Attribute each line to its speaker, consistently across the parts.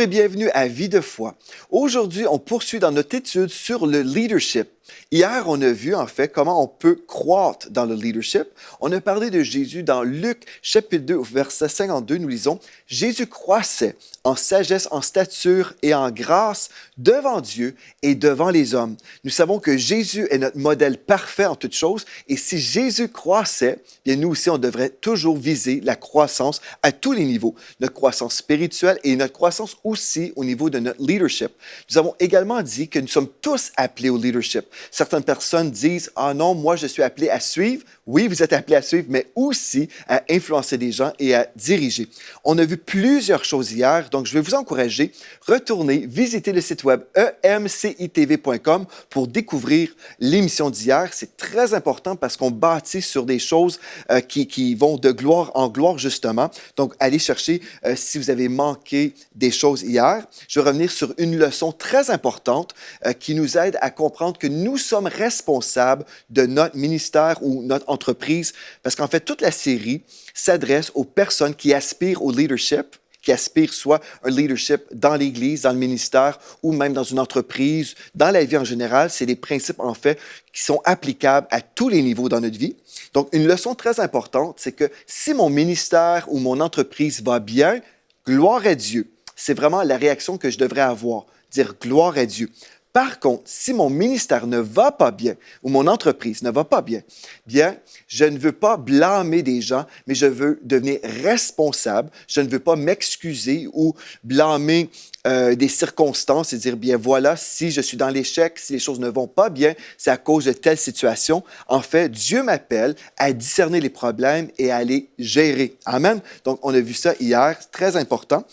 Speaker 1: Bonjour et bienvenue à Vie de foi. Aujourd'hui, on poursuit dans notre étude sur le leadership. Hier, on a vu en fait comment on peut croître dans le leadership. On a parlé de Jésus dans Luc chapitre 2, verset 52. Nous lisons « Jésus croissait en sagesse, en stature et en grâce devant Dieu et devant les hommes. » Nous savons que Jésus est notre modèle parfait en toutes choses et si Jésus croissait, bien nous aussi, on devrait toujours viser la croissance à tous les niveaux. Notre croissance spirituelle et notre croissance aussi au niveau de notre leadership. Nous avons également dit que nous sommes tous appelés au leadership. Certaines personnes disent « Ah non, moi je suis appelé à suivre. » Oui, vous êtes appelé à suivre, mais aussi à influencer des gens et à diriger. On a vu plusieurs choses hier, donc je vais vous encourager. Retournez, visiter le site web emcitv.com pour découvrir l'émission d'hier. C'est très important parce qu'on bâtit sur des choses qui vont de gloire en gloire, justement. Donc, allez chercher si vous avez manqué des choses hier. Je vais revenir sur une leçon très importante qui nous aide à comprendre que nous sommes responsables de notre ministère ou notre entreprise, parce qu'en fait, toute la série s'adresse aux personnes qui aspirent au leadership, qui aspirent soit un leadership dans l'Église, dans le ministère ou même dans une entreprise, dans la vie en général. C'est des principes, en fait, qui sont applicables à tous les niveaux dans notre vie. Donc, une leçon très importante, c'est que si mon ministère ou mon entreprise va bien, gloire à Dieu. C'est vraiment la réaction que je devrais avoir, dire gloire à Dieu. Par contre, si mon ministère ne va pas bien ou mon entreprise ne va pas bien, bien, je ne veux pas blâmer des gens, mais je veux devenir responsable. Je ne veux pas m'excuser ou blâmer des circonstances et dire, bien voilà, si je suis dans l'échec, si les choses ne vont pas bien, c'est à cause de telle situation. En fait, Dieu m'appelle à discerner les problèmes et à les gérer. Amen. Donc, on a vu ça hier, c'est très important.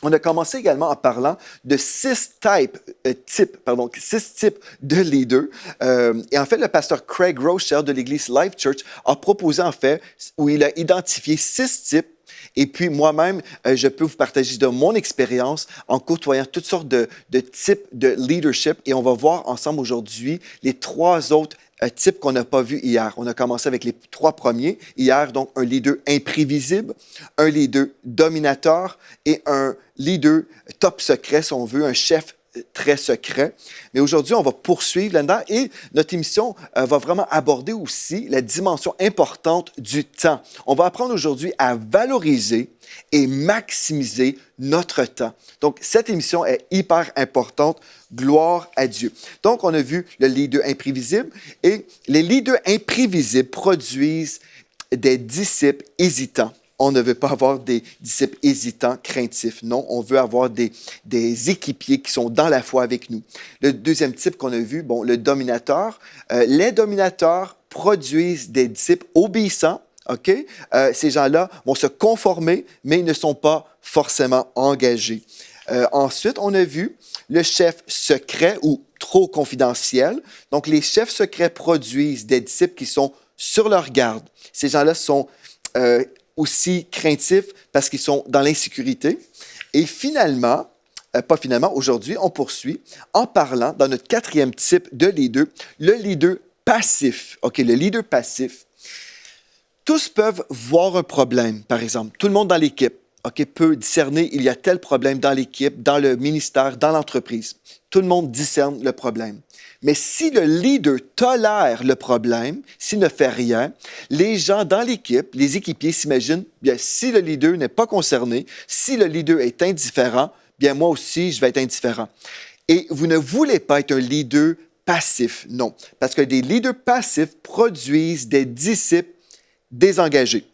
Speaker 1: On a commencé également en parlant de six types de leaders. Et en fait, le pasteur Craig Groeschel de l'Église Life Church a proposé en fait, où il a identifié 6 types. Et puis moi-même, je peux vous partager de mon expérience en côtoyant toutes sortes de types de leadership. Et on va voir ensemble aujourd'hui les 3 autres types qu'on n'a pas vus hier. On a commencé avec les 3 premiers. Hier, donc, un leader imprévisible, un leader dominateur et un leader top secret, si on veut, un chef très secret. Mais aujourd'hui, on va poursuivre là-dedans et notre émission va vraiment aborder aussi la dimension importante du temps. On va apprendre aujourd'hui à valoriser et maximiser notre temps. Donc, cette émission est hyper importante. Gloire à Dieu. Donc, on a vu le leader imprévisible et les leaders imprévisibles produisent des disciples hésitants. On ne veut pas avoir des disciples hésitants, craintifs. Non, on veut avoir des équipiers qui sont dans la foi avec nous. Le deuxième type qu'on a vu, le dominateur. Les dominateurs produisent des disciples obéissants. OK? Ces gens-là vont se conformer, mais ils ne sont pas forcément engagés. Ensuite, on a vu le chef secret ou trop confidentiel. Donc, les chefs secrets produisent des disciples qui sont sur leur garde. Ces gens-là sont aussi craintifs parce qu'ils sont dans l'insécurité. Et finalement, aujourd'hui, on poursuit en parlant dans notre 4e type de leader, le leader passif. OK, le leader passif. Tous peuvent voir un problème, par exemple. Tout le monde dans l'équipe peut discerner, il y a tel problème dans l'équipe, dans le ministère, dans l'entreprise. Tout le monde discerne le problème. Mais si le leader tolère le problème, s'il ne fait rien, les gens dans l'équipe, les équipiers s'imaginent, bien, si le leader n'est pas concerné, si le leader est indifférent, bien, moi aussi, je vais être indifférent. Et vous ne voulez pas être un leader passif, non. Parce que des leaders passifs produisent des disciples désengagés.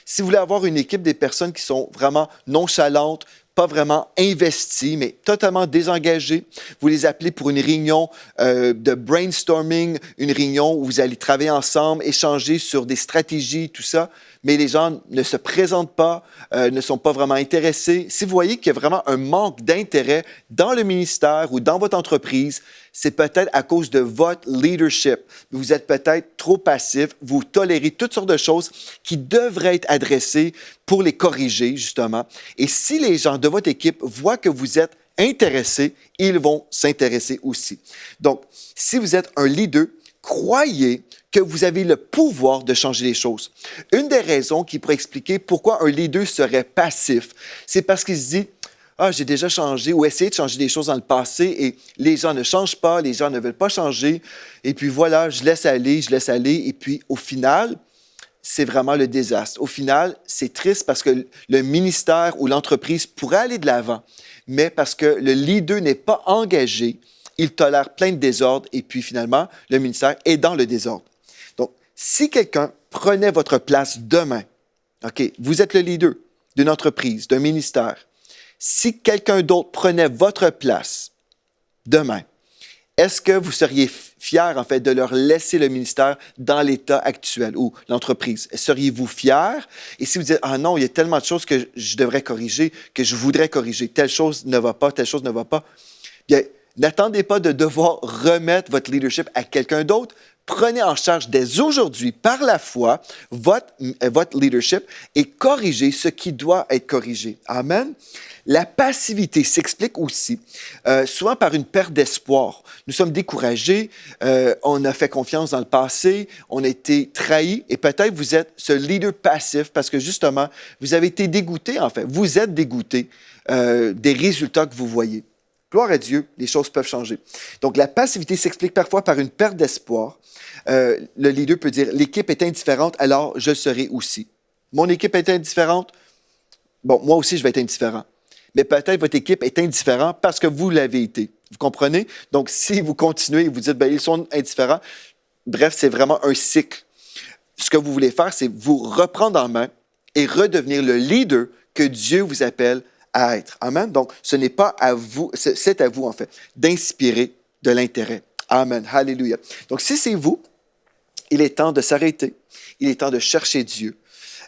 Speaker 1: Si vous voulez avoir une équipe des personnes qui sont vraiment nonchalantes, pas vraiment investies, mais totalement désengagées, vous les appelez pour une réunion de brainstorming, une réunion où vous allez travailler ensemble, échanger sur des stratégies, tout ça, mais les gens ne se présentent pas, ne sont pas vraiment intéressés. Si vous voyez qu'il y a vraiment un manque d'intérêt dans le ministère ou dans votre entreprise, c'est peut-être à cause de votre leadership. Vous êtes peut-être trop passif, vous tolérez toutes sortes de choses qui devraient être adressées pour les corriger, justement. Et si les gens de votre équipe voient que vous êtes intéressés, ils vont s'intéresser aussi. Donc, si vous êtes un leader, croyez que vous avez le pouvoir de changer les choses. Une des raisons qui pourrait expliquer pourquoi un leader serait passif, c'est parce qu'il se dit ah, j'ai déjà changé ou essayé de changer des choses dans le passé et les gens ne changent pas, les gens ne veulent pas changer. Et puis voilà, je laisse aller, je laisse aller. Et puis au final, c'est vraiment le désastre. Au final, c'est triste parce que le ministère ou l'entreprise pourrait aller de l'avant, mais parce que le leader n'est pas engagé, il tolère plein de désordre et puis finalement, le ministère est dans le désordre. Donc, si quelqu'un prenait votre place demain, OK, vous êtes le leader d'une entreprise, d'un ministère, si quelqu'un d'autre prenait votre place demain, est-ce que vous seriez fier, en fait, de leur laisser le ministère dans l'état actuel ou l'entreprise? Seriez-vous fier? Et si vous dites, ah non, il y a tellement de choses que je devrais corriger, que je voudrais corriger, telle chose ne va pas, telle chose ne va pas, bien, n'attendez pas de devoir remettre votre leadership à quelqu'un d'autre. Prenez en charge dès aujourd'hui, par la foi, votre leadership et corrigez ce qui doit être corrigé. Amen. La passivité s'explique aussi souvent par une perte d'espoir. Nous sommes découragés, on a fait confiance dans le passé, on a été trahis et peut-être vous êtes ce leader passif parce que justement, vous avez été dégoûté en fait. Vous êtes dégoûté des résultats que vous voyez. Gloire à Dieu, les choses peuvent changer. Donc, la passivité s'explique parfois par une perte d'espoir. Le leader peut dire, l'équipe est indifférente, alors je le serai aussi. Mon équipe est indifférente, bon, moi aussi, je vais être indifférent. Mais peut-être votre équipe est indifférente parce que vous l'avez été. Vous comprenez? Donc, si vous continuez et vous dites, bien, ils sont indifférents, bref, c'est vraiment un cycle. Ce que vous voulez faire, c'est vous reprendre en main et redevenir le leader que Dieu vous appelle à être. Amen. Donc, ce n'est pas à vous, c'est à vous, en fait, d'inspirer de l'intérêt. Amen. Alléluia. Donc, si c'est vous, il est temps de s'arrêter. Il est temps de chercher Dieu.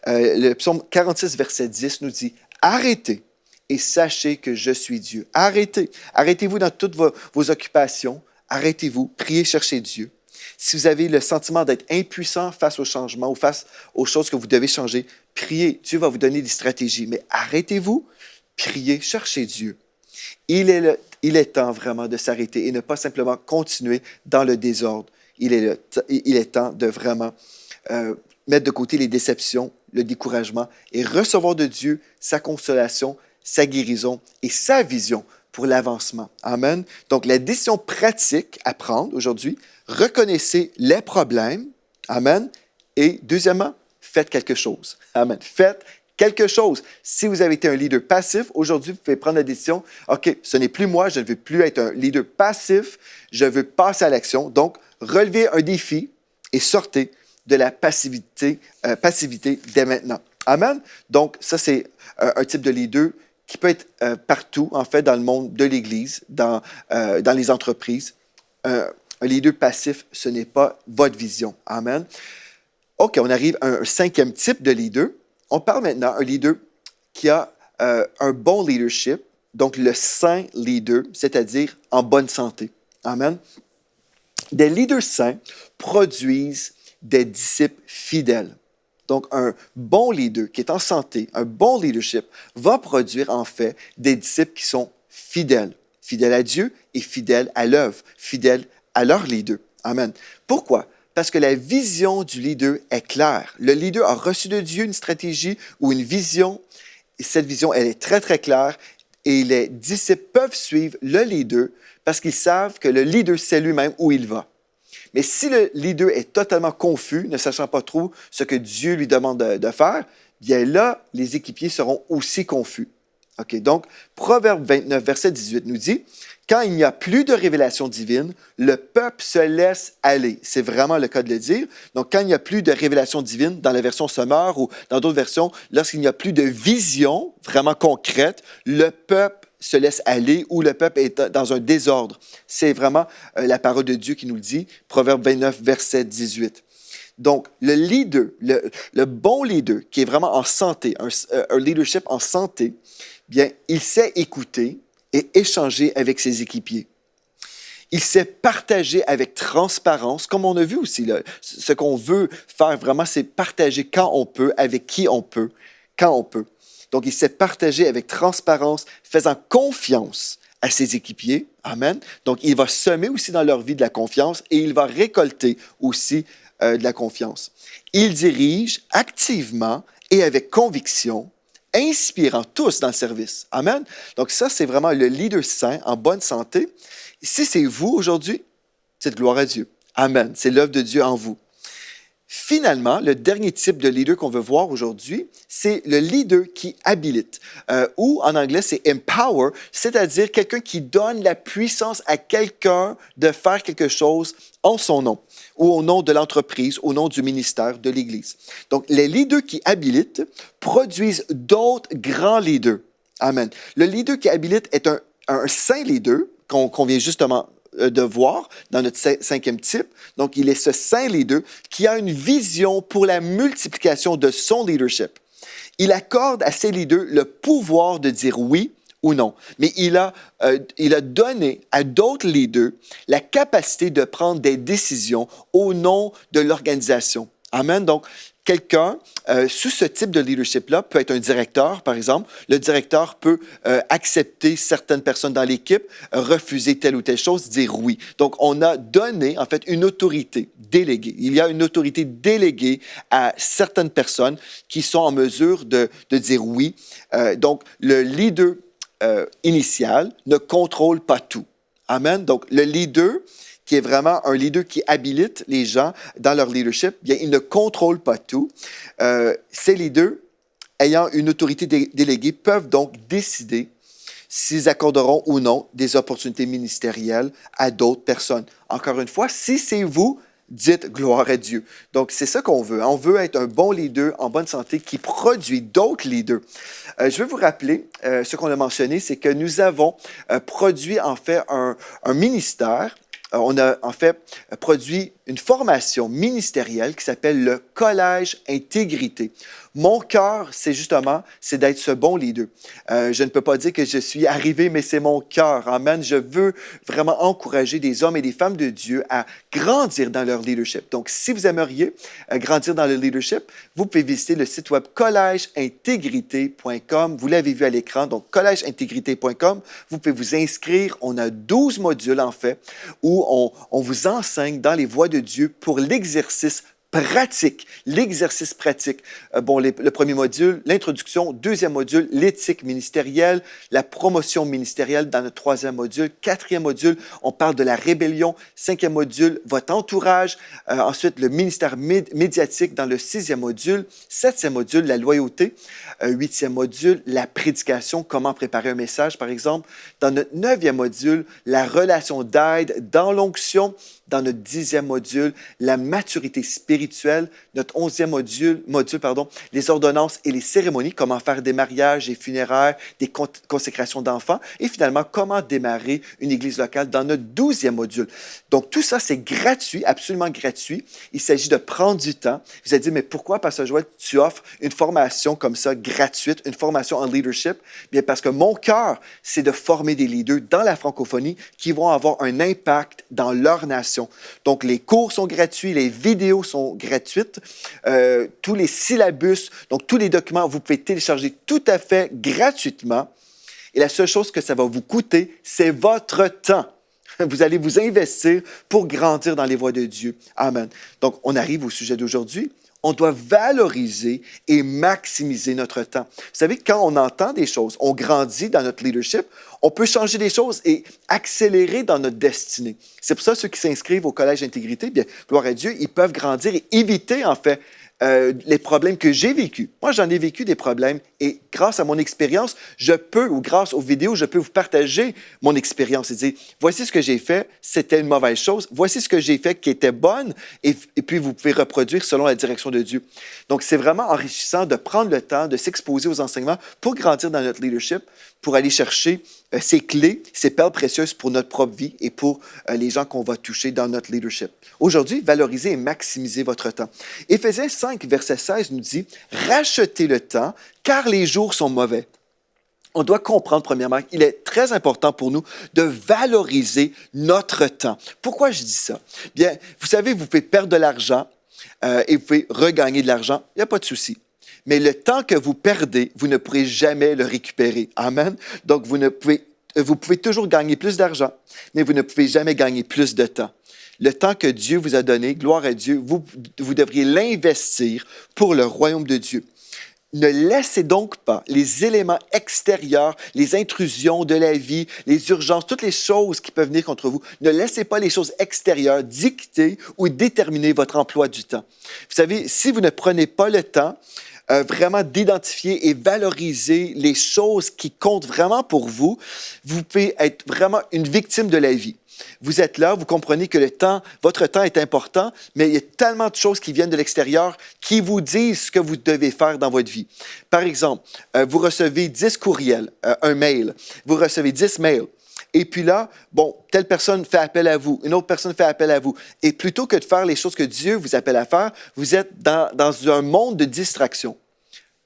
Speaker 1: Le psaume 46, verset 10 nous dit, « Arrêtez et sachez que je suis Dieu. » Arrêtez. Arrêtez-vous dans toutes vos occupations. Arrêtez-vous. Priez, cherchez Dieu. Si vous avez le sentiment d'être impuissant face au changement ou face aux choses que vous devez changer, priez. Dieu va vous donner des stratégies. Mais arrêtez-vous. Priez, cherchez Dieu. Il est temps vraiment de s'arrêter et ne pas simplement continuer dans le désordre. Il est temps de vraiment mettre de côté les déceptions, le découragement et recevoir de Dieu sa consolation, sa guérison et sa vision pour l'avancement. Amen. Donc, la décision pratique à prendre aujourd'hui, reconnaissez les problèmes. Amen. Et deuxièmement, faites quelque chose. Amen. Faites quelque chose. Si vous avez été un leader passif, aujourd'hui, vous pouvez prendre la décision, OK, ce n'est plus moi, je ne veux plus être un leader passif, je veux passer à l'action. Donc, relevez un défi et sortez de la passivité dès maintenant. Amen? Donc, ça, c'est un type de leader qui peut être partout, en fait, dans le monde de l'Église, dans les entreprises. Un leader passif, ce n'est pas votre vision. Amen? OK, on arrive à un cinquième type de leader. On parle maintenant d'un leader qui a un bon leadership, donc le saint leader, c'est-à-dire en bonne santé. Amen. Des leaders saints produisent des disciples fidèles. Donc, un bon leader qui est en santé, un bon leadership, va produire en fait des disciples qui sont fidèles. Fidèles à Dieu et fidèles à l'œuvre, fidèles à leur leader. Amen. Pourquoi? Parce que la vision du leader est claire. Le leader a reçu de Dieu une stratégie ou une vision, et cette vision, elle est très, très claire, et les disciples peuvent suivre le leader parce qu'ils savent que le leader sait lui-même où il va. Mais si le leader est totalement confus, ne sachant pas trop ce que Dieu lui demande de faire, bien là, les équipiers seront aussi confus. OK, donc, Proverbe 29, verset 18 nous dit, « Quand il n'y a plus de révélation divine, le peuple se laisse aller. » C'est vraiment le cas de le dire. Donc, quand il n'y a plus de révélation divine, dans la version Sommaire ou dans d'autres versions, lorsqu'il n'y a plus de vision vraiment concrète, le peuple se laisse aller ou le peuple est dans un désordre. C'est vraiment la parole de Dieu qui nous le dit, Proverbe 29, verset 18. Donc, le leader, le bon leader qui est vraiment en santé, un leadership en santé, bien, il sait écouter et échanger avec ses équipiers. Il sait partager avec transparence, comme on a vu aussi. Là, ce qu'on veut faire vraiment, c'est partager quand on peut, avec qui on peut, quand on peut. Donc, il sait partager avec transparence, faisant confiance à ses équipiers. Amen. Donc, il va semer aussi dans leur vie de la confiance et il va récolter aussi de la confiance. Il dirige activement et avec conviction, inspirant tous dans le service. Amen. Donc ça, c'est vraiment le leader saint, en bonne santé. Si c'est vous aujourd'hui, c'est gloire à Dieu. Amen. C'est l'œuvre de Dieu en vous. Finalement, le dernier type de leader qu'on veut voir aujourd'hui, c'est le leader qui habilite, ou en anglais, c'est empower, c'est-à-dire quelqu'un qui donne la puissance à quelqu'un de faire quelque chose en son nom, ou au nom de l'entreprise, au nom du ministère de l'Église. Donc, les leaders qui habilitent produisent d'autres grands leaders. Amen. Le leader qui habilite est un saint leader qu'on vient justement de voir dans notre cinquième type. Donc, il est ce saint leader qui a une vision pour la multiplication de son leadership. Il accorde à ses leaders le pouvoir de dire oui ou non, mais il a donné à d'autres leaders la capacité de prendre des décisions au nom de l'organisation. Amen. Donc, quelqu'un sous ce type de leadership-là peut être un directeur, par exemple. Le directeur peut accepter certaines personnes dans l'équipe, refuser telle ou telle chose, dire oui. Donc, on a donné, en fait, une autorité déléguée. Il y a une autorité déléguée à certaines personnes qui sont en mesure de dire oui. Donc, le leader initial ne contrôle pas tout. Amen. Donc, le leader qui est vraiment un leader qui habilite les gens dans leur leadership, bien, il ne contrôle pas tout. Ces leaders, ayant une autorité déléguée, peuvent donc décider s'ils accorderont ou non des opportunités ministérielles à d'autres personnes. Encore une fois, si c'est vous, dites gloire à Dieu. Donc, c'est ça qu'on veut. On veut être un bon leader en bonne santé qui produit d'autres leaders. Je veux vous rappeler, ce qu'on a mentionné, c'est que nous avons produit en fait un ministère. On a en fait produit une formation ministérielle qui s'appelle le Collège Intégrité. Mon cœur, c'est d'être ce bon leader. Je ne peux pas dire que je suis arrivé, mais c'est mon cœur. Amen. Je veux vraiment encourager des hommes et des femmes de Dieu à grandir dans leur leadership. Donc, si vous aimeriez grandir dans le leadership, vous pouvez visiter le site web collègeintégrité.com. Vous l'avez vu à l'écran, donc collègeintégrité.com. Vous pouvez vous inscrire. On a 12 modules, en fait, où on vous enseigne dans les voies de Dieu pour l'exercice pratique, l'exercice pratique. Le premier module, l'introduction. Deuxième module, l'éthique ministérielle, la promotion ministérielle dans notre troisième module. Quatrième module, on parle de la rébellion. Cinquième module, votre entourage. Ensuite, le ministère médiatique dans le sixième module. Septième module, la loyauté. Huitième module, la prédication, comment préparer un message, par exemple. Dans notre neuvième module, la relation d'aide dans l'onction. Dans notre 10e module, la maturité spirituelle. Notre 11e module, les ordonnances et les cérémonies, comment faire des mariages et funéraires, des consécrations d'enfants. Et finalement, comment démarrer une église locale dans notre 12e module. Donc, tout ça, c'est gratuit, absolument gratuit. Il s'agit de prendre du temps. Vous allez dire, mais pourquoi, Pasteur Joël, tu offres une formation comme ça, gratuite, une formation en leadership? Bien, parce que mon cœur, c'est de former des leaders dans la francophonie qui vont avoir un impact dans leur nation. Donc, les cours sont gratuits, les vidéos sont gratuites, tous les syllabus, donc tous les documents, vous pouvez télécharger tout à fait gratuitement. Et la seule chose que ça va vous coûter, c'est votre temps. Vous allez vous investir pour grandir dans les voies de Dieu. Amen. Donc, on arrive au sujet d'aujourd'hui. On doit valoriser et maximiser notre temps. Vous savez, quand on entend des choses, on grandit dans notre leadership, on peut changer des choses et accélérer dans notre destinée. C'est pour ça que ceux qui s'inscrivent au Collège Intégrité, bien, gloire à Dieu, ils peuvent grandir et éviter, en fait, les problèmes que j'ai vécus. Moi, j'en ai vécu des problèmes et grâce à mon expérience, ou grâce aux vidéos, je peux vous partager mon expérience et dire, voici ce que j'ai fait, c'était une mauvaise chose, voici ce que j'ai fait qui était bonne et puis vous pouvez reproduire selon la direction de Dieu. Donc, c'est vraiment enrichissant de prendre le temps de s'exposer aux enseignements pour grandir dans notre leadership, pour aller chercher ces clés, ces perles précieuses pour notre propre vie et pour les gens qu'on va toucher dans notre leadership. Aujourd'hui, valorisez et maximisez votre temps. Éphésiens 5, verset 16 nous dit « Rachetez le temps, car les jours sont mauvais. » On doit comprendre, premièrement, qu'il est très important pour nous de valoriser notre temps. Pourquoi je dis ça? Bien, vous savez, vous pouvez perdre de l'argent et vous pouvez regagner de l'argent. Il n'y a pas de souci. Mais le temps que vous perdez, vous ne pourrez jamais le récupérer. Amen. Donc, vous pouvez toujours gagner plus d'argent, mais vous ne pouvez jamais gagner plus de temps. Le temps que Dieu vous a donné, gloire à Dieu, vous devriez l'investir pour le royaume de Dieu. Ne laissez donc pas les éléments extérieurs, les intrusions de la vie, les urgences, toutes les choses qui peuvent venir contre vous, ne laissez pas les choses extérieures dicter ou déterminer votre emploi du temps. Vous savez, si vous ne prenez pas le temps vraiment d'identifier et valoriser les choses qui comptent vraiment pour vous, vous pouvez être vraiment une victime de la vie. Vous êtes là, vous comprenez que votre temps est important, mais il y a tellement de choses qui viennent de l'extérieur qui vous disent ce que vous devez faire dans votre vie. Par exemple, vous recevez 10 courriels, un mail, vous recevez 10 mails. Et puis là, bon, telle personne fait appel à vous, une autre personne fait appel à vous. Et plutôt que de faire les choses que Dieu vous appelle à faire, vous êtes dans un monde de distraction.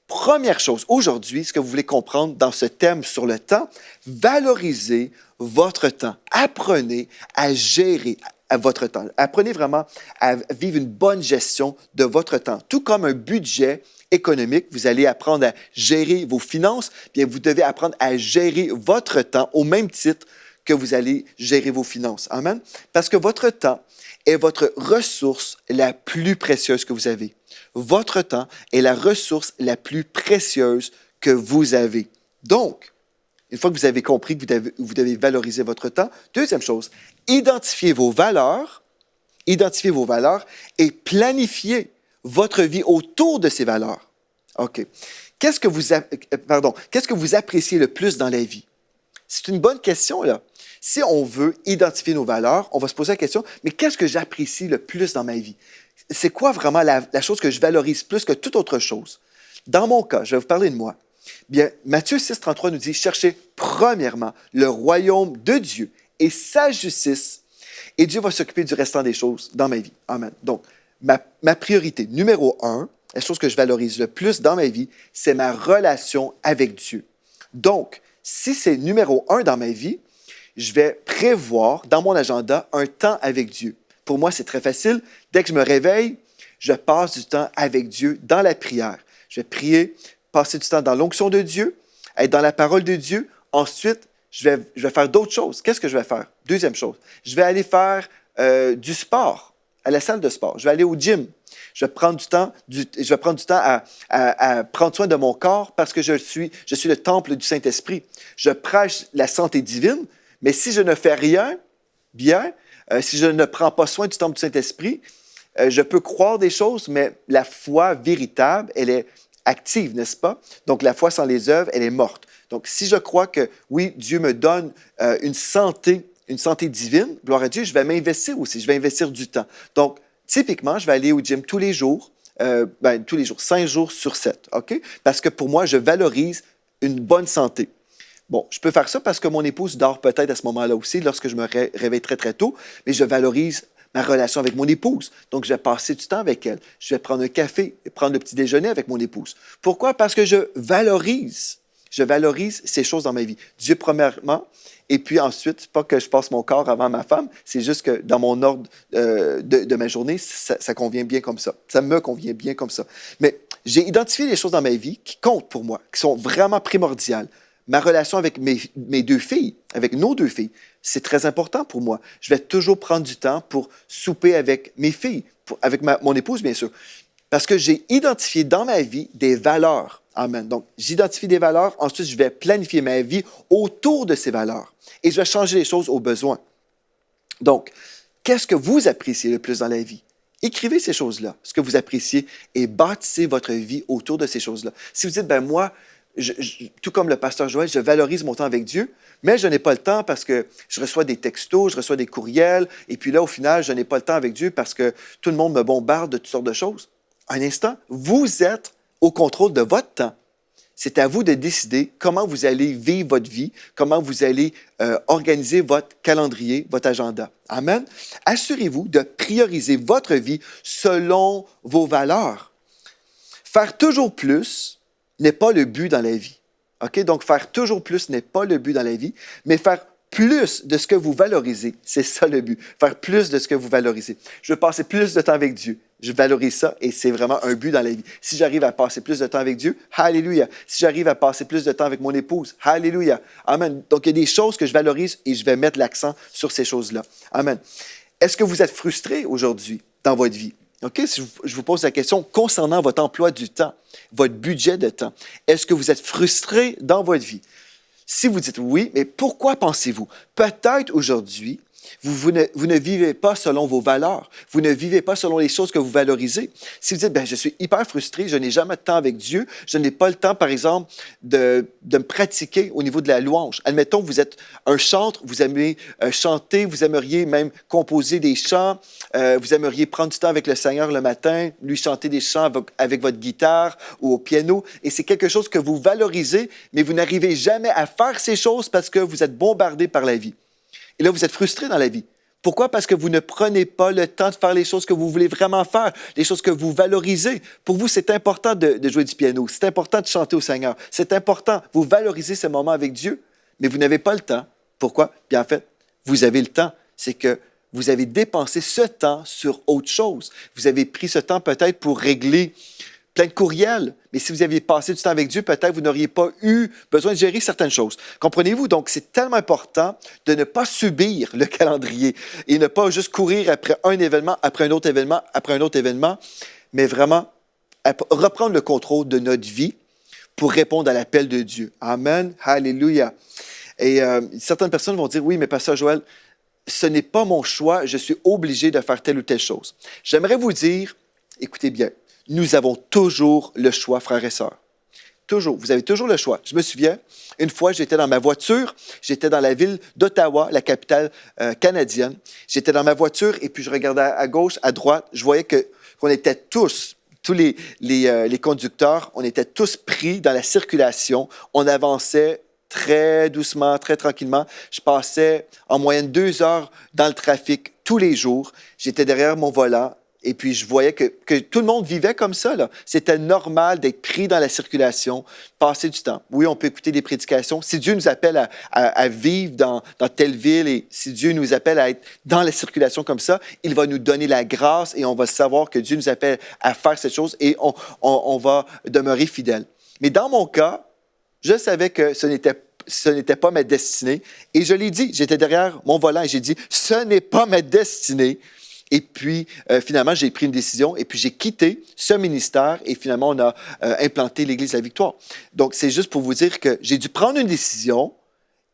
Speaker 1: Première chose, aujourd'hui, ce que vous voulez comprendre dans ce thème sur le temps, valorisez votre temps. Apprenez à gérer votre temps. Apprenez vraiment à vivre une bonne gestion de votre temps. Tout comme un budget économique, vous allez apprendre à gérer vos finances, bien vous devez apprendre à gérer votre temps au même titre que vous allez gérer vos finances. Amen. Parce que votre temps est votre ressource la plus précieuse que vous avez. Votre temps est la ressource la plus précieuse que vous avez. Donc, une fois que vous avez compris que vous devez valoriser votre temps, deuxième chose, identifiez vos valeurs et planifiez votre vie autour de ces valeurs. OK. Qu'est-ce que vous appréciez le plus dans la vie? C'est une bonne question, là. Si on veut identifier nos valeurs, on va se poser la question, mais qu'est-ce que j'apprécie le plus dans ma vie? C'est quoi vraiment la chose que je valorise plus que toute autre chose? Dans mon cas, je vais vous parler de moi. Bien, Matthieu 6,33 nous dit, cherchez premièrement le royaume de Dieu et sa justice, et Dieu va s'occuper du restant des choses dans ma vie. Amen. Donc, ma priorité numéro 1, la chose que je valorise le plus dans ma vie, c'est ma relation avec Dieu. Donc, si c'est numéro 1 dans ma vie, je vais prévoir dans mon agenda un temps avec Dieu. Pour moi, c'est très facile. Dès que je me réveille, je passe du temps avec Dieu dans la prière. Je vais prier, passer du temps dans l'onction de Dieu, être dans la parole de Dieu. Ensuite, je vais faire d'autres choses. Qu'est-ce que je vais faire? Deuxième chose, je vais aller faire du sport, à la salle de sport. Je vais aller au gym. Je vais prendre du temps à prendre soin de mon corps parce que je suis le temple du Saint-Esprit. Je prêche la santé divine, mais si je ne fais rien bien, si je ne prends pas soin du temple du Saint-Esprit, je peux croire des choses, mais la foi véritable, elle est active, n'est-ce pas? Donc, la foi sans les œuvres, elle est morte. Donc, si je crois que, oui, Dieu me donne une santé divine, gloire à Dieu, je vais m'investir aussi, je vais investir du temps. Donc, typiquement, je vais aller au gym tous les jours, 5 jours sur 7, OK? Parce que pour moi, je valorise une bonne santé. Bon, je peux faire ça parce que mon épouse dort peut-être à ce moment-là aussi, lorsque je me réveille très, très tôt, mais je valorise ma relation avec mon épouse. Donc, je vais passer du temps avec elle. Je vais prendre un café et prendre le petit déjeuner avec mon épouse. Pourquoi? Parce que je valorise ces choses dans ma vie. Dieu, premièrement, et puis ensuite, pas que je passe mon corps avant ma femme, c'est juste que dans mon ordre de ma journée, ça convient bien comme ça. Ça me convient bien comme ça. Mais j'ai identifié les choses dans ma vie qui comptent pour moi, qui sont vraiment primordiales. Ma relation avec mes 2 filles, avec nos 2 filles, c'est très important pour moi. Je vais toujours prendre du temps pour souper avec mes filles, avec mon épouse, bien sûr, parce que j'ai identifié dans ma vie des valeurs. Amen. Donc, j'identifie des valeurs, ensuite, je vais planifier ma vie autour de ces valeurs et je vais changer les choses au besoin. Donc, qu'est-ce que vous appréciez le plus dans la vie? Écrivez ces choses-là, ce que vous appréciez, et bâtissez votre vie autour de ces choses-là. Si vous dites, ben moi, tout comme le pasteur Joël, je valorise mon temps avec Dieu, mais je n'ai pas le temps parce que je reçois des textos, je reçois des courriels, et puis là, au final, je n'ai pas le temps avec Dieu parce que tout le monde me bombarde de toutes sortes de choses. Un instant, vous êtes au contrôle de votre temps. C'est à vous de décider comment vous allez vivre votre vie, comment vous allez organiser votre calendrier, votre agenda. Amen. Assurez-vous de prioriser votre vie selon vos valeurs. Faire toujours plus n'est pas le but dans la vie. OK? Donc, faire toujours plus n'est pas le but dans la vie, mais faire plus de ce que vous valorisez, c'est ça le but. Faire plus de ce que vous valorisez. Je veux passer plus de temps avec Dieu. Je valorise ça et c'est vraiment un but dans la vie. Si j'arrive à passer plus de temps avec Dieu, alléluia. Si j'arrive à passer plus de temps avec mon épouse, alléluia. Amen. Donc, il y a des choses que je valorise et je vais mettre l'accent sur ces choses-là. Amen. Est-ce que vous êtes frustré aujourd'hui dans votre vie? OK? Si je vous pose la question concernant votre emploi du temps, votre budget de temps, est-ce que vous êtes frustré dans votre vie? Si vous dites oui, mais pourquoi pensez-vous? Peut-être aujourd'hui, vous ne vivez pas selon vos valeurs. Vous ne vivez pas selon les choses que vous valorisez. Si vous dites, ben, je suis hyper frustré, je n'ai jamais de temps avec Dieu, je n'ai pas le temps, par exemple, de me pratiquer au niveau de la louange. Admettons que vous êtes un chantre, vous aimez chanter, vous aimeriez même composer des chants, vous aimeriez prendre du temps avec le Seigneur le matin, lui chanter des chants avec votre guitare ou au piano, et c'est quelque chose que vous valorisez, mais vous n'arrivez jamais à faire ces choses parce que vous êtes bombardé par la vie. Et là, vous êtes frustré dans la vie. Pourquoi? Parce que vous ne prenez pas le temps de faire les choses que vous voulez vraiment faire, les choses que vous valorisez. Pour vous, c'est important de jouer du piano, c'est important de chanter au Seigneur, c'est important, vous valorisez ce moment avec Dieu, mais vous n'avez pas le temps. Pourquoi? Bien, en fait, vous avez le temps. C'est que vous avez dépensé ce temps sur autre chose. Vous avez pris ce temps peut-être pour régler plein de courriels. Mais si vous aviez passé du temps avec Dieu, peut-être vous n'auriez pas eu besoin de gérer certaines choses. Comprenez-vous? Donc, c'est tellement important de ne pas subir le calendrier et ne pas juste courir après un événement, après un autre événement, après un autre événement, mais vraiment reprendre le contrôle de notre vie pour répondre à l'appel de Dieu. Amen. Alléluia. Et certaines personnes vont dire, oui, mais Pasteur Joël, ce n'est pas mon choix, je suis obligé de faire telle ou telle chose. J'aimerais vous dire, écoutez bien, nous avons toujours le choix, frères et sœurs. Toujours. Vous avez toujours le choix. Je me souviens, une fois, j'étais dans ma voiture, j'étais dans la ville d'Ottawa, la capitale canadienne. J'étais dans ma voiture et puis je regardais à gauche, à droite. Je voyais qu'on était tous les conducteurs, on était tous pris dans la circulation. On avançait très doucement, très tranquillement. Je passais en moyenne 2 heures dans le trafic tous les jours. J'étais derrière mon volant. Et puis, je voyais que tout le monde vivait comme ça, là. C'était normal d'être pris dans la circulation, passer du temps. Oui, on peut écouter des prédications. Si Dieu nous appelle à vivre dans telle ville et si Dieu nous appelle à être dans la circulation comme ça, il va nous donner la grâce et on va savoir que Dieu nous appelle à faire cette chose et on va demeurer fidèle. Mais dans mon cas, je savais que ce n'était pas ma destinée. Et je l'ai dit, j'étais derrière mon volant et j'ai dit, ce n'est pas ma destinée. Et puis, finalement, j'ai pris une décision et puis j'ai quitté ce ministère et finalement, on a implanté l'Église La Victoire. Donc, c'est juste pour vous dire que j'ai dû prendre une décision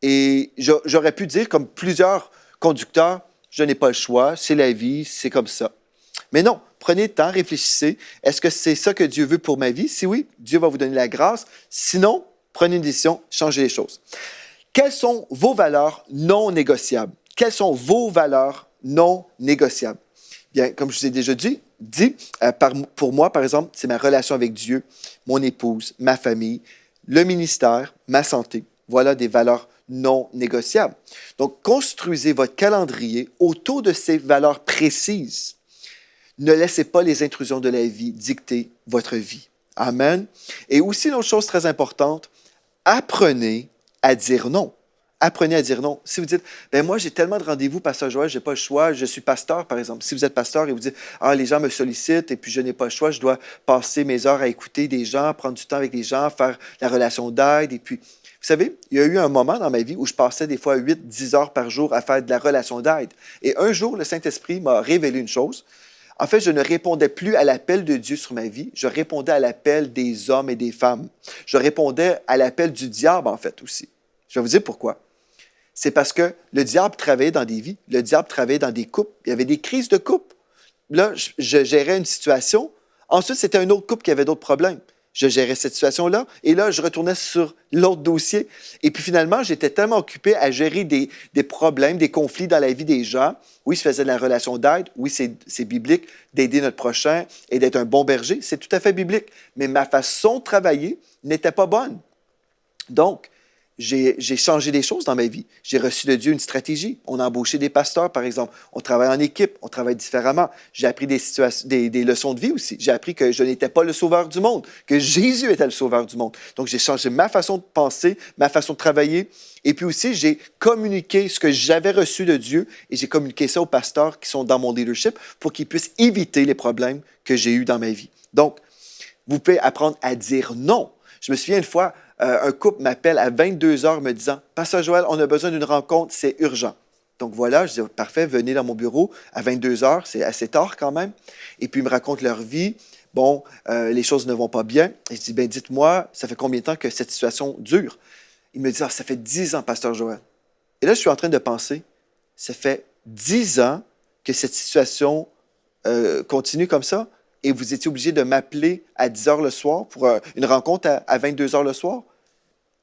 Speaker 1: et j'aurais pu dire, comme plusieurs conducteurs, je n'ai pas le choix, c'est la vie, c'est comme ça. Mais non, prenez le temps, réfléchissez. Est-ce que c'est ça que Dieu veut pour ma vie? Si oui, Dieu va vous donner la grâce. Sinon, prenez une décision, changez les choses. Quelles sont vos valeurs non négociables? Quelles sont vos valeurs non négociables? Bien, comme je vous ai déjà dit, pour moi, par exemple, c'est ma relation avec Dieu, mon épouse, ma famille, le ministère, ma santé. Voilà des valeurs non négociables. Donc, construisez votre calendrier autour de ces valeurs précises. Ne laissez pas les intrusions de la vie dicter votre vie. Amen. Et aussi, une autre chose très importante, apprenez à dire non. Apprenez à dire non. Si vous dites, ben moi, j'ai tellement de rendez-vous, Pasteur Joël, je n'ai pas le choix, je suis pasteur, par exemple. Si vous êtes pasteur et vous dites, ah, les gens me sollicitent et puis je n'ai pas le choix, je dois passer mes heures à écouter des gens, prendre du temps avec des gens, faire la relation d'aide. Et puis, vous savez, il y a eu un moment dans ma vie où je passais des fois 8-10 heures par jour à faire de la relation d'aide. Et un jour, le Saint-Esprit m'a révélé une chose. En fait, je ne répondais plus à l'appel de Dieu sur ma vie, je répondais à l'appel des hommes et des femmes. Je répondais à l'appel du diable, en fait, aussi. Je vais vous dire pourquoi. C'est parce que le diable travaillait dans des vies, le diable travaillait dans des couples. Il y avait des crises de couple. Là, je gérais une situation. Ensuite, c'était un autre couple qui avait d'autres problèmes. Je gérais cette situation-là. Et là, je retournais sur l'autre dossier. Et puis finalement, j'étais tellement occupé à gérer des problèmes, des conflits dans la vie des gens. Oui, je faisais de la relation d'aide. Oui, c'est biblique d'aider notre prochain et d'être un bon berger. C'est tout à fait biblique. Mais ma façon de travailler n'était pas bonne. Donc, j'ai changé des choses dans ma vie. J'ai reçu de Dieu une stratégie. On a embauché des pasteurs, par exemple. On travaille en équipe, on travaille différemment. J'ai appris des leçons de vie aussi. J'ai appris que je n'étais pas le sauveur du monde, que Jésus était le sauveur du monde. Donc, j'ai changé ma façon de penser, ma façon de travailler. Et puis aussi, j'ai communiqué ce que j'avais reçu de Dieu et j'ai communiqué ça aux pasteurs qui sont dans mon leadership pour qu'ils puissent éviter les problèmes que j'ai eus dans ma vie. Donc, vous pouvez apprendre à dire non. Je me souviens une fois, un couple m'appelle à 22 heures me disant « Pasteur Joël, on a besoin d'une rencontre, c'est urgent. » Donc voilà, je dis, parfait, venez dans mon bureau à 22 heures, c'est assez tard quand même. Et puis, ils me racontent leur vie. Bon, les choses ne vont pas bien. Et je dis, ben dites-moi, ça fait combien de temps que cette situation dure? Ils me disent, ah, ça fait 10 ans, Pasteur Joël. Et là, je suis en train de penser, ça fait 10 ans que cette situation continue comme ça et vous étiez obligé de m'appeler à 10 heures le soir pour une rencontre à 22 heures le soir.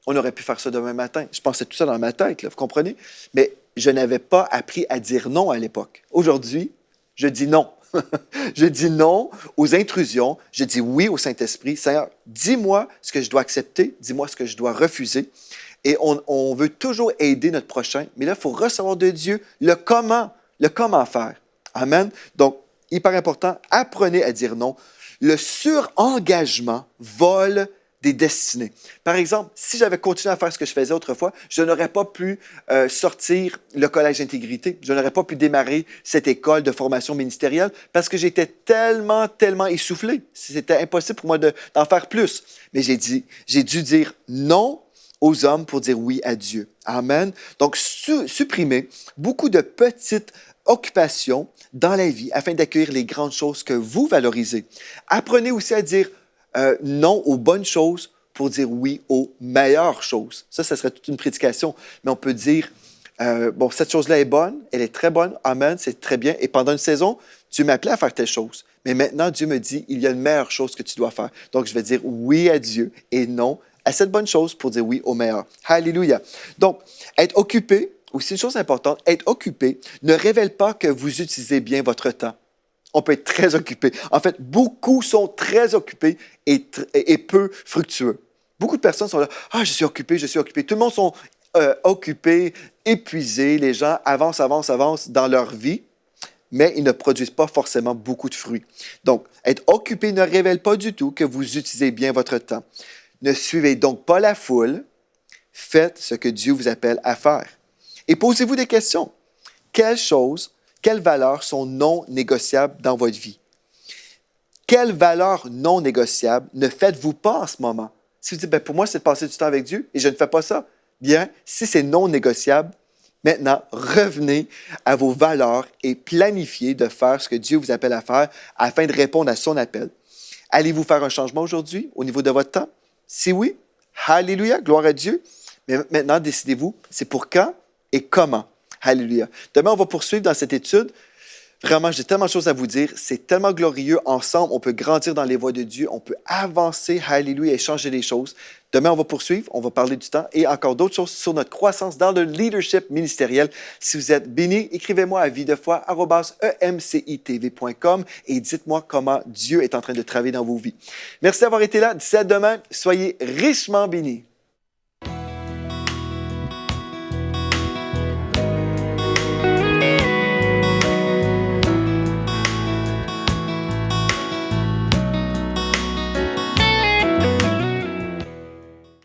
Speaker 1: On aurait pu faire ça demain matin. Je pensais tout ça dans ma tête, là, vous comprenez? Mais je n'avais pas appris à dire non à l'époque. Aujourd'hui, je dis non. Je dis non aux intrusions. Je dis oui au Saint-Esprit. Seigneur, dis-moi ce que je dois accepter. Dis-moi ce que je dois refuser. Et on veut toujours aider notre prochain. Mais là, il faut recevoir de Dieu le comment faire. Amen. Donc, hyper important, apprenez à dire non. Le surengagement vole des destinées. Par exemple, si j'avais continué à faire ce que je faisais autrefois, je n'aurais pas pu sortir le collège d'intégrité. Je n'aurais pas pu démarrer cette école de formation ministérielle parce que j'étais tellement essoufflé. C'était impossible pour moi d'en faire plus. Mais j'ai dû dire non aux hommes pour dire oui à Dieu. Amen. Donc, supprimer beaucoup de petites occupations dans la vie afin d'accueillir les grandes choses que vous valorisez. Apprenez aussi à dire non aux bonnes choses pour dire oui aux meilleures choses. Ça serait toute une prédication. Mais on peut dire, bon, cette chose-là est bonne, elle est très bonne, amen, c'est très bien. Et pendant une saison, Dieu m'appelait à faire telle chose. Mais maintenant, Dieu me dit, il y a une meilleure chose que tu dois faire. Donc, je vais dire oui à Dieu et non à cette bonne chose pour dire oui au meilleur. Alléluia. Donc, être occupé, aussi une chose importante, être occupé ne révèle pas que vous utilisez bien votre temps. On peut être très occupé. En fait, beaucoup sont très occupés et peu fructueux. Beaucoup de personnes sont là, « Ah, je suis occupé, je suis occupé. » Tout le monde sont occupés, épuisés. Les gens avancent dans leur vie, mais ils ne produisent pas forcément beaucoup de fruits. Donc, être occupé ne révèle pas du tout que vous utilisez bien votre temps. Ne suivez donc pas la foule. Faites ce que Dieu vous appelle à faire. Et posez-vous des questions. Quelles valeurs sont non négociables dans votre vie? Quelles valeurs non négociables ne faites-vous pas en ce moment? Si vous dites, ben, pour moi, c'est de passer du temps avec Dieu et je ne fais pas ça, bien, si c'est non négociable, maintenant, revenez à vos valeurs et planifiez de faire ce que Dieu vous appelle à faire afin de répondre à son appel. Allez-vous faire un changement aujourd'hui au niveau de votre temps? Si oui, alléluia, gloire à Dieu. Mais maintenant, décidez-vous, c'est pour quand et comment. Alléluia. Demain, on va poursuivre dans cette étude. Vraiment, j'ai tellement de choses à vous dire. C'est tellement glorieux. Ensemble, on peut grandir dans les voies de Dieu. On peut avancer, alléluia, et changer les choses. Demain, on va poursuivre. On va parler du temps et encore d'autres choses sur notre croissance dans le leadership ministériel. Si vous êtes bénis, écrivez-moi à videfoi@emcitv.com et dites-moi comment Dieu est en train de travailler dans vos vies. Merci d'avoir été là. D'ici à demain, soyez richement bénis.